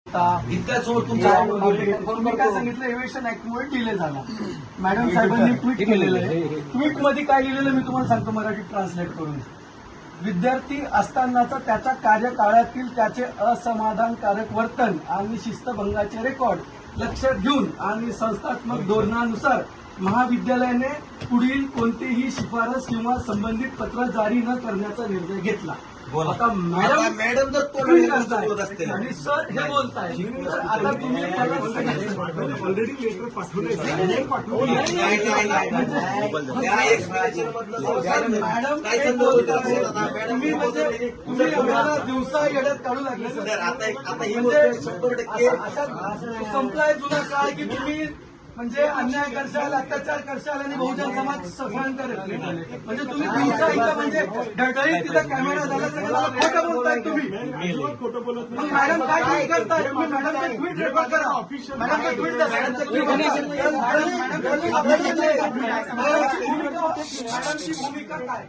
इतक्या सोड तुमच्या तुम्ही काय सांगितलं, एव्हिएशन ऍक्टमुळे डिले झाला. मॅडम साहेबांनी ट्विट केलेलं आहे. ट्विटमध्ये काय लिहिलेलं मी तुम्हाला सांगतो मराठीत ट्रान्सलेट करून. विद्यार्थी असतानाचा त्याच्या कार्यकाळातील त्याचे असमाधानकारक वर्तन आणि शिस्तभंगाचे रेकॉर्ड लक्षात घेऊन आणि संस्थात्मक धोरणानुसार महाविद्यालयाने पुढील कोणतीही शिफारस किंवा संबंधित पत्र जारी न करण्याचा निर्णय घेतला. आता मॅडम जर बोलत असते आणि सर हे बोलताय, तर आता तुम्ही ऑलरेडी लेटर पाठवलंय. मॅडम तुम्ही म्हणजे तुम्ही आम्हाला दिवसा येड्यात काढू लागले सर. आता ही गोष्ट 100% संपलाय जुना काळ की तुम्ही म्हणजे अन्याय करशाल, अत्याचार करशाल आणि बहुजन समाज सहन करेल. म्हणजे तुम्ही दिवसा इथं म्हणजे ढळढळीत तिथं कॅमेरा झाला सगळं खोटं बोलताय तुम्ही. खोटं बोलत मग मॅडम काय ट्विट करताय तुम्ही? मॅडमचं ट्विट रेकॉर्ड करा. मॅडमचं ट्विट मॅडमची भूमिका काय?